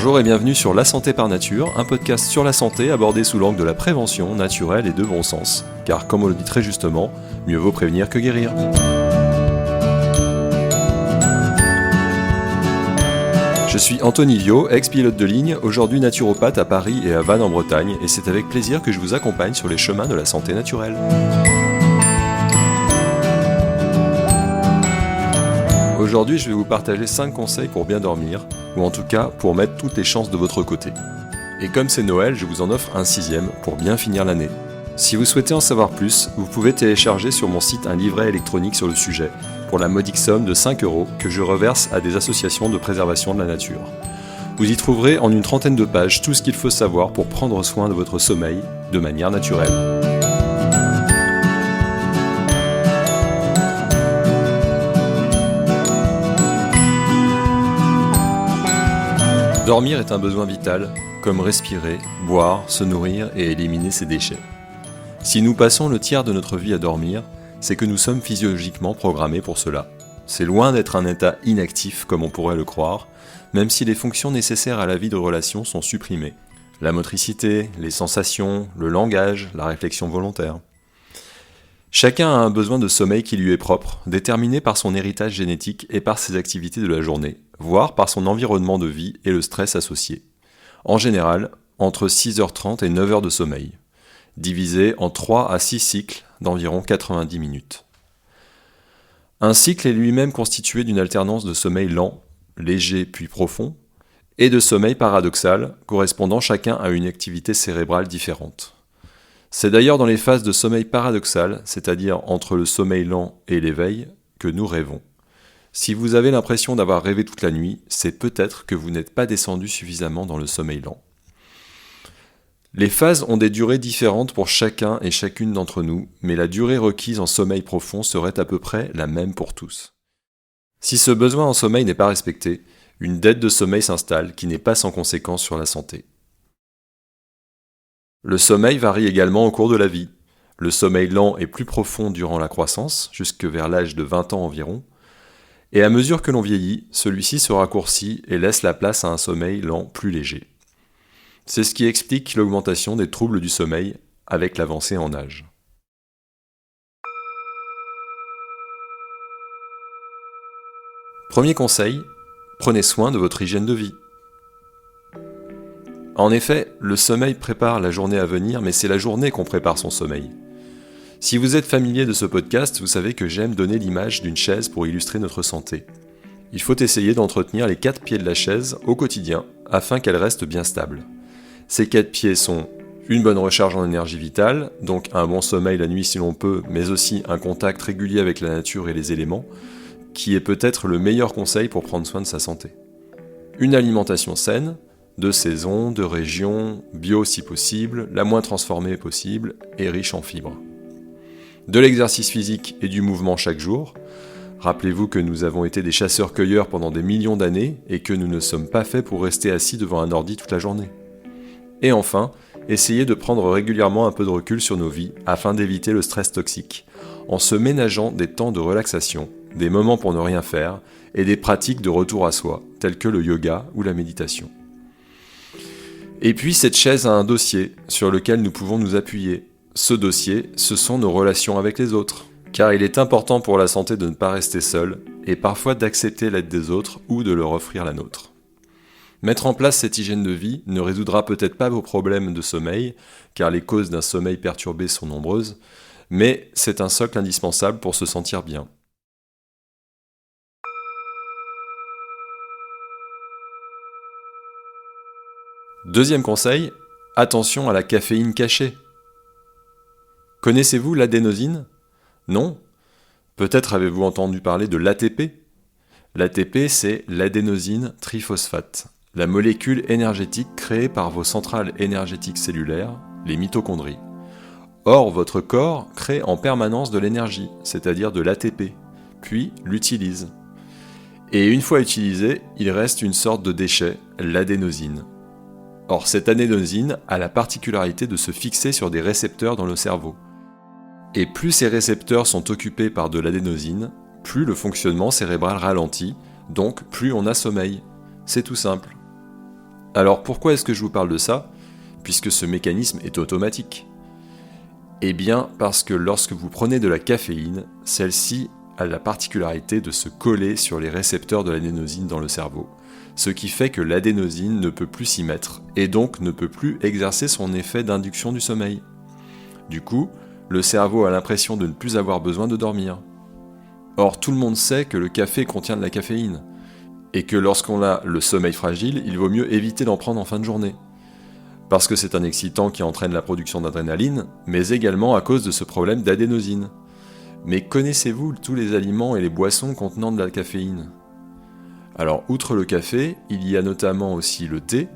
Bonjour et bienvenue sur La Santé par Nature, un podcast sur la santé abordé sous l'angle de la prévention naturelle et de bon sens. Car comme on le dit très justement, mieux vaut prévenir que guérir. Je suis Anthony Viau, ex-pilote de ligne, aujourd'hui naturopathe à Paris et à Vannes en Bretagne, et c'est avec plaisir que je vous accompagne sur les chemins de la santé naturelle. Aujourd'hui, je vais vous partager 5 conseils pour bien dormir, ou en tout cas pour mettre toutes les chances de votre côté. Et comme c'est Noël, je vous en offre un 6e pour bien finir l'année. Si vous souhaitez en savoir plus, vous pouvez télécharger sur mon site un livret électronique sur le sujet, pour la modique somme de 5 € que je reverse à des associations de préservation de la nature. Vous y trouverez en une trentaine de pages tout ce qu'il faut savoir pour prendre soin de votre sommeil de manière naturelle. Dormir est un besoin vital, comme respirer, boire, se nourrir et éliminer ses déchets. Si nous passons le tiers de notre vie à dormir, c'est que nous sommes physiologiquement programmés pour cela. C'est loin d'être un état inactif comme on pourrait le croire, même si les fonctions nécessaires à la vie de relation sont supprimées. La motricité, les sensations, le langage, la réflexion volontaire. Chacun a un besoin de sommeil qui lui est propre, déterminé par son héritage génétique et par ses activités de la journée, voire par son environnement de vie et le stress associé. En général, entre 6h30 et 9h de sommeil, divisé en 3 à 6 cycles d'environ 90 minutes. Un cycle est lui-même constitué d'une alternance de sommeil lent, léger puis profond, et de sommeil paradoxal, correspondant chacun à une activité cérébrale différente. C'est d'ailleurs dans les phases de sommeil paradoxal, c'est-à-dire entre le sommeil lent et l'éveil, que nous rêvons. Si vous avez l'impression d'avoir rêvé toute la nuit, c'est peut-être que vous n'êtes pas descendu suffisamment dans le sommeil lent. Les phases ont des durées différentes pour chacun et chacune d'entre nous, mais la durée requise en sommeil profond serait à peu près la même pour tous. Si ce besoin en sommeil n'est pas respecté, une dette de sommeil s'installe qui n'est pas sans conséquence sur la santé. Le sommeil varie également au cours de la vie. Le sommeil lent est plus profond durant la croissance, jusque vers l'âge de 20 ans environ, et à mesure que l'on vieillit, celui-ci se raccourcit et laisse la place à un sommeil lent plus léger. C'est ce qui explique l'augmentation des troubles du sommeil avec l'avancée en âge. Premier conseil, prenez soin de votre hygiène de vie. En effet, le sommeil prépare la journée à venir, mais c'est la journée qu'on prépare son sommeil. Si vous êtes familier de ce podcast, vous savez que j'aime donner l'image d'une chaise pour illustrer notre santé. Il faut essayer d'entretenir les 4 pieds de la chaise au quotidien, afin qu'elle reste bien stable. Ces 4 pieds sont une bonne recharge en énergie vitale, donc un bon sommeil la nuit si l'on peut, mais aussi un contact régulier avec la nature et les éléments, qui est peut-être le meilleur conseil pour prendre soin de sa santé. Une alimentation saine, de saison, de région, bio si possible, la moins transformée possible et riche en fibres. De l'exercice physique et du mouvement chaque jour. Rappelez-vous que nous avons été des chasseurs-cueilleurs pendant des millions d'années et que nous ne sommes pas faits pour rester assis devant un ordi toute la journée. Et enfin, essayez de prendre régulièrement un peu de recul sur nos vies afin d'éviter le stress toxique, en se ménageant des temps de relaxation, des moments pour ne rien faire et des pratiques de retour à soi, telles que le yoga ou la méditation. Et puis cette chaise a un dossier sur lequel nous pouvons nous appuyer. Ce dossier, ce sont nos relations avec les autres. Car il est important pour la santé de ne pas rester seul, et parfois d'accepter l'aide des autres ou de leur offrir la nôtre. Mettre en place cette hygiène de vie ne résoudra peut-être pas vos problèmes de sommeil, car les causes d'un sommeil perturbé sont nombreuses, mais c'est un socle indispensable pour se sentir bien. Deuxième conseil, attention à la caféine cachée. Connaissez-vous l'adénosine ? Non ? Peut-être avez-vous entendu parler de l'ATP ? L'ATP, c'est l'adénosine triphosphate, la molécule énergétique créée par vos centrales énergétiques cellulaires, les mitochondries. Or, votre corps crée en permanence de l'énergie, c'est-à-dire de l'ATP, puis l'utilise. Et une fois utilisé, il reste une sorte de déchet, l'adénosine. Or, cette adénosine a la particularité de se fixer sur des récepteurs dans le cerveau. Et plus ces récepteurs sont occupés par de l'adénosine, plus le fonctionnement cérébral ralentit, donc plus on a sommeil. C'est tout simple. Alors pourquoi est-ce que je vous parle de ça, puisque ce mécanisme est automatique ? Eh bien parce que lorsque vous prenez de la caféine, celle-ci a la particularité de se coller sur les récepteurs de l'adénosine dans le cerveau, ce qui fait que l'adénosine ne peut plus s'y mettre, et donc ne peut plus exercer son effet d'induction du sommeil. Du coup, le cerveau a l'impression de ne plus avoir besoin de dormir. Or, tout le monde sait que le café contient de la caféine, et que lorsqu'on a le sommeil fragile, il vaut mieux éviter d'en prendre en fin de journée. Parce que c'est un excitant qui entraîne la production d'adrénaline, mais également à cause de ce problème d'adénosine. Mais connaissez-vous tous les aliments et les boissons contenant de la caféine ? Alors, outre le café, il y a notamment aussi le thé,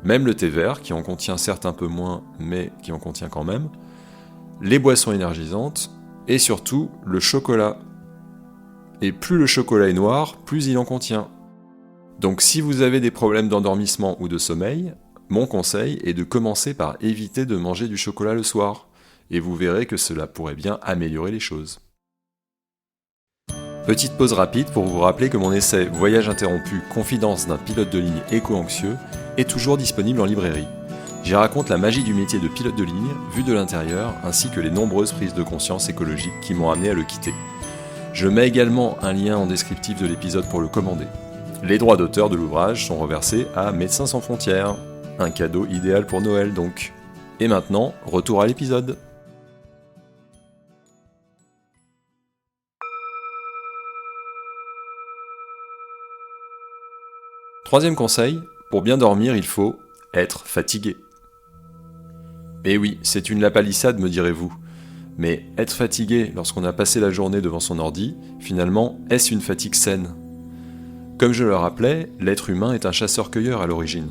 même le thé vert, qui en contient certes un peu moins, mais qui en contient quand même, les boissons énergisantes, et surtout le chocolat. Et plus le chocolat est noir, plus il en contient. Donc si vous avez des problèmes d'endormissement ou de sommeil, mon conseil est de commencer par éviter de manger du chocolat le soir, et vous verrez que cela pourrait bien améliorer les choses. Petite pause rapide pour vous rappeler que mon essai Voyage interrompu, confidence d'un pilote de ligne éco-anxieux est toujours disponible en librairie. J'y raconte la magie du métier de pilote de ligne, vu de l'intérieur, ainsi que les nombreuses prises de conscience écologiques qui m'ont amené à le quitter. Je mets également un lien en descriptif de l'épisode pour le commander. Les droits d'auteur de l'ouvrage sont reversés à Médecins sans frontières. Un cadeau idéal pour Noël donc. Et maintenant, retour à l'épisode. Troisième conseil, pour bien dormir, il faut être fatigué. Et oui, c'est une lapalissade, me direz-vous. Mais être fatigué lorsqu'on a passé la journée devant son ordi, finalement, est-ce une fatigue saine ? Comme je le rappelais, l'être humain est un chasseur-cueilleur à l'origine.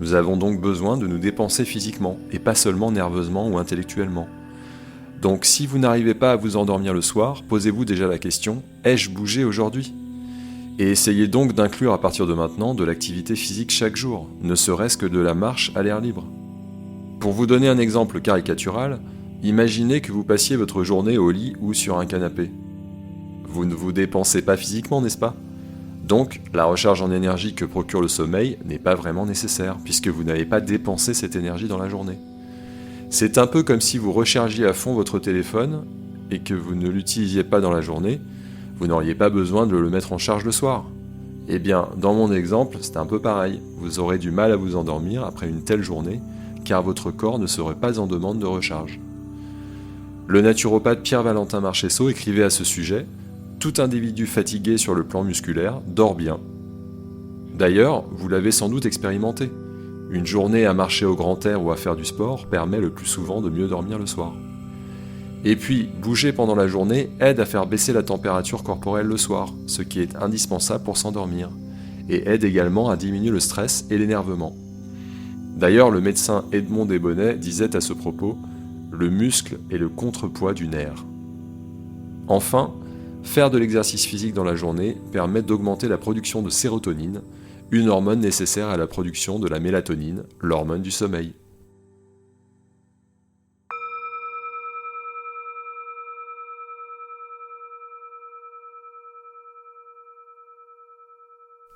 Nous avons donc besoin de nous dépenser physiquement, et pas seulement nerveusement ou intellectuellement. Donc si vous n'arrivez pas à vous endormir le soir, posez-vous déjà la question « ai-je bougé aujourd'hui ?» Et essayez donc d'inclure à partir de maintenant de l'activité physique chaque jour, ne serait-ce que de la marche à l'air libre. Pour vous donner un exemple caricatural, imaginez que vous passiez votre journée au lit ou sur un canapé. Vous ne vous dépensez pas physiquement, n'est-ce pas ? Donc, la recharge en énergie que procure le sommeil n'est pas vraiment nécessaire, puisque vous n'avez pas dépensé cette énergie dans la journée. C'est un peu comme si vous rechargiez à fond votre téléphone et que vous ne l'utilisiez pas dans la journée, vous n'auriez pas besoin de le mettre en charge le soir. Eh bien, dans mon exemple, c'est un peu pareil. Vous aurez du mal à vous endormir après une telle journée, car votre corps ne serait pas en demande de recharge. Le naturopathe Pierre-Valentin Marchesso écrivait à ce sujet « Tout individu fatigué sur le plan musculaire dort bien ». D'ailleurs, vous l'avez sans doute expérimenté. Une journée à marcher au grand air ou à faire du sport permet le plus souvent de mieux dormir le soir. Et puis, bouger pendant la journée aide à faire baisser la température corporelle le soir, ce qui est indispensable pour s'endormir, et aide également à diminuer le stress et l'énervement. D'ailleurs, le médecin Edmond Desbonnets disait à ce propos « Le muscle est le contrepoids du nerf ». Enfin, faire de l'exercice physique dans la journée permet d'augmenter la production de sérotonine, une hormone nécessaire à la production de la mélatonine, l'hormone du sommeil.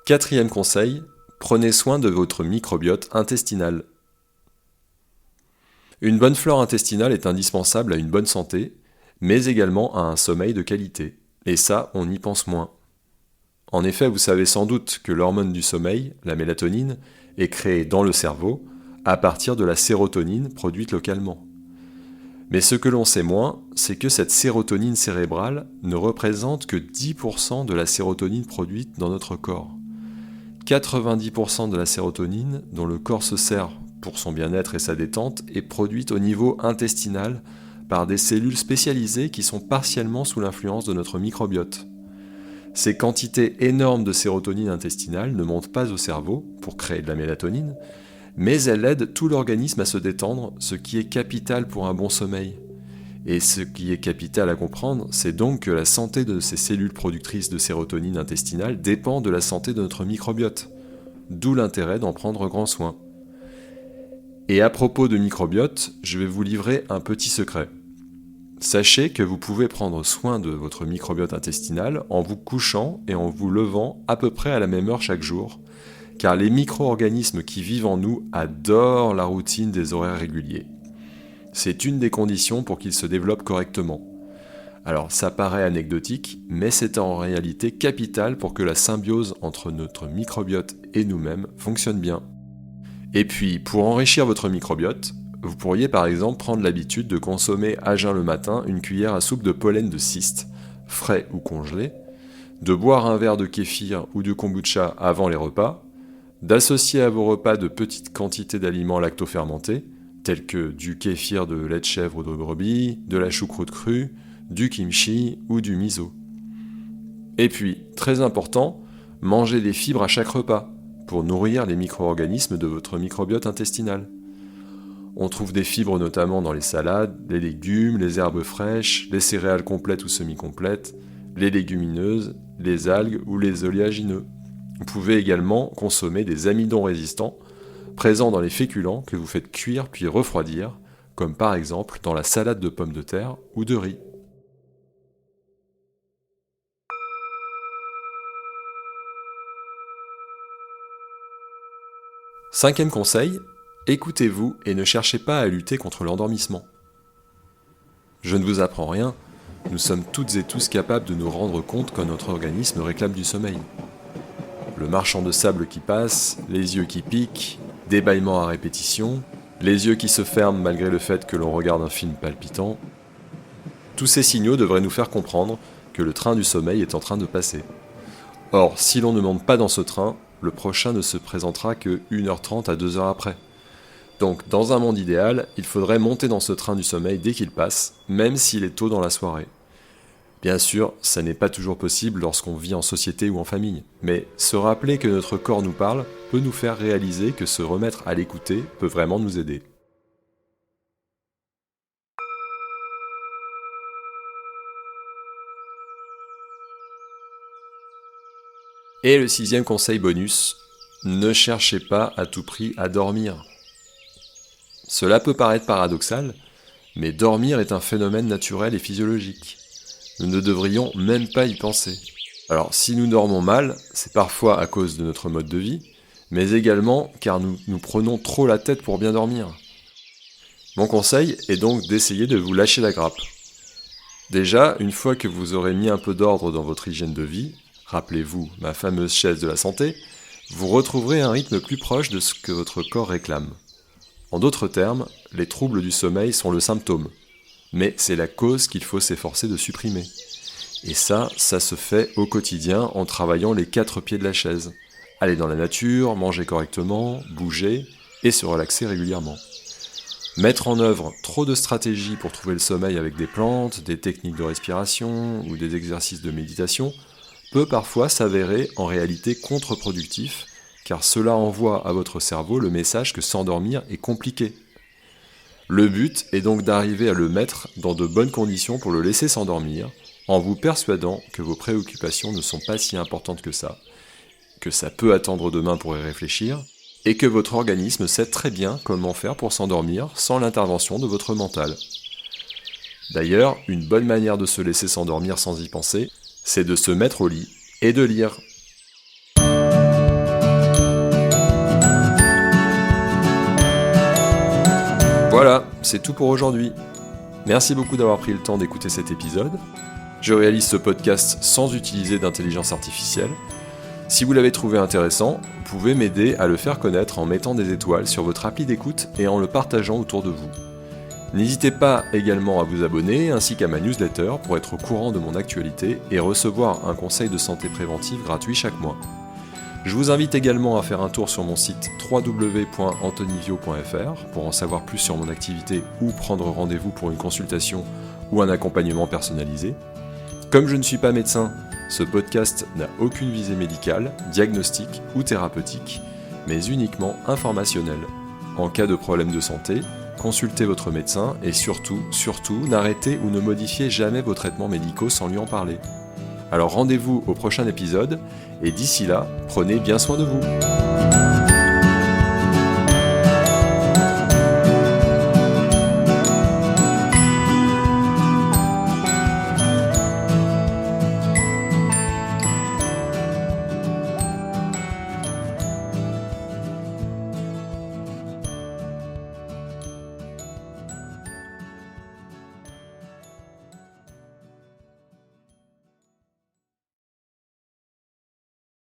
Quatrième conseil, prenez soin de votre microbiote intestinal. Une bonne flore intestinale est indispensable à une bonne santé, mais également à un sommeil de qualité. Et ça, on y pense moins. En effet, vous savez sans doute que l'hormone du sommeil, la mélatonine, est créée dans le cerveau à partir de la sérotonine produite localement. Mais ce que l'on sait moins, c'est que cette sérotonine cérébrale ne représente que 10% de la sérotonine produite dans notre corps. 90% de la sérotonine, dont le corps se sert pour son bien-être et sa détente, est produite au niveau intestinal par des cellules spécialisées qui sont partiellement sous l'influence de notre microbiote. Ces quantités énormes de sérotonine intestinale ne montent pas au cerveau pour créer de la mélatonine, mais elles aident tout l'organisme à se détendre, ce qui est capital pour un bon sommeil. Et ce qui est capital à comprendre, c'est donc que la santé de ces cellules productrices de sérotonine intestinale dépend de la santé de notre microbiote, d'où l'intérêt d'en prendre grand soin. Et à propos de microbiote, je vais vous livrer un petit secret. Sachez que vous pouvez prendre soin de votre microbiote intestinal en vous couchant et en vous levant à peu près à la même heure chaque jour, car les micro-organismes qui vivent en nous adorent la routine des horaires réguliers. C'est une des conditions pour qu'ils se développent correctement. Alors ça paraît anecdotique, mais c'est en réalité capital pour que la symbiose entre notre microbiote et nous-mêmes fonctionne bien. Et puis, pour enrichir votre microbiote, vous pourriez par exemple prendre l'habitude de consommer à jeun le matin une cuillère à soupe de pollen de cyste, frais ou congelé, de boire un verre de kéfir ou de kombucha avant les repas, d'associer à vos repas de petites quantités d'aliments lactofermentés, tels que du kéfir de lait de chèvre ou de brebis, de la choucroute crue, du kimchi ou du miso. Et puis, très important, mangez des fibres à chaque repas, pour nourrir les micro-organismes de votre microbiote intestinal. On trouve des fibres notamment dans les salades, les légumes, les herbes fraîches, les céréales complètes ou semi-complètes, les légumineuses, les algues ou les oléagineux. Vous pouvez également consommer des amidons résistants, présents dans les féculents que vous faites cuire puis refroidir, comme par exemple dans la salade de pommes de terre ou de riz. Cinquième conseil, écoutez-vous et ne cherchez pas à lutter contre l'endormissement. Je ne vous apprends rien, nous sommes toutes et tous capables de nous rendre compte quand notre organisme réclame du sommeil. Le marchand de sable qui passe, les yeux qui piquent, des bâillements à répétition, les yeux qui se ferment malgré le fait que l'on regarde un film palpitant, tous ces signaux devraient nous faire comprendre que le train du sommeil est en train de passer. Or, si l'on ne monte pas dans ce train, le prochain ne se présentera que 1h30 à 2h après. Donc, dans un monde idéal, il faudrait monter dans ce train du sommeil dès qu'il passe, même s'il est tôt dans la soirée. Bien sûr, ça n'est pas toujours possible lorsqu'on vit en société ou en famille, mais se rappeler que notre corps nous parle peut nous faire réaliser que se remettre à l'écouter peut vraiment nous aider. Et le sixième conseil bonus, ne cherchez pas à tout prix à dormir. Cela peut paraître paradoxal, mais dormir est un phénomène naturel et physiologique. Nous ne devrions même pas y penser. Alors si nous dormons mal, c'est parfois à cause de notre mode de vie, mais également car nous nous prenons trop la tête pour bien dormir. Mon conseil est donc d'essayer de vous lâcher la grappe. Déjà, une fois que vous aurez mis un peu d'ordre dans votre hygiène de vie, rappelez-vous ma fameuse chaise de la santé, vous retrouverez un rythme plus proche de ce que votre corps réclame. En d'autres termes, les troubles du sommeil sont le symptôme, mais c'est la cause qu'il faut s'efforcer de supprimer. Et ça se fait au quotidien en travaillant les 4 pieds de la chaise. Aller dans la nature, manger correctement, bouger et se relaxer régulièrement. Mettre en œuvre trop de stratégies pour trouver le sommeil avec des plantes, des techniques de respiration ou des exercices de méditation peut parfois s'avérer en réalité contre-productif, car cela envoie à votre cerveau le message que s'endormir est compliqué. Le but est donc d'arriver à le mettre dans de bonnes conditions pour le laisser s'endormir, en vous persuadant que vos préoccupations ne sont pas si importantes que ça peut attendre demain pour y réfléchir, et que votre organisme sait très bien comment faire pour s'endormir sans l'intervention de votre mental. D'ailleurs, une bonne manière de se laisser s'endormir sans y penser, c'est de se mettre au lit et de lire. Voilà, c'est tout pour aujourd'hui. Merci beaucoup d'avoir pris le temps d'écouter cet épisode. Je réalise ce podcast sans utiliser d'intelligence artificielle. Si vous l'avez trouvé intéressant, vous pouvez m'aider à le faire connaître en mettant des étoiles sur votre appli d'écoute et en le partageant autour de vous. N'hésitez pas également à vous abonner ainsi qu'à ma newsletter pour être au courant de mon actualité et recevoir un conseil de santé préventive gratuit chaque mois. Je vous invite également à faire un tour sur mon site www.antonivio.fr pour en savoir plus sur mon activité ou prendre rendez-vous pour une consultation ou un accompagnement personnalisé. Comme je ne suis pas médecin, ce podcast n'a aucune visée médicale, diagnostique ou thérapeutique, mais uniquement informationnelle. En cas de problème de santé, consultez votre médecin et surtout, n'arrêtez ou ne modifiez jamais vos traitements médicaux sans lui en parler. Alors rendez-vous au prochain épisode et d'ici là, prenez bien soin de vous.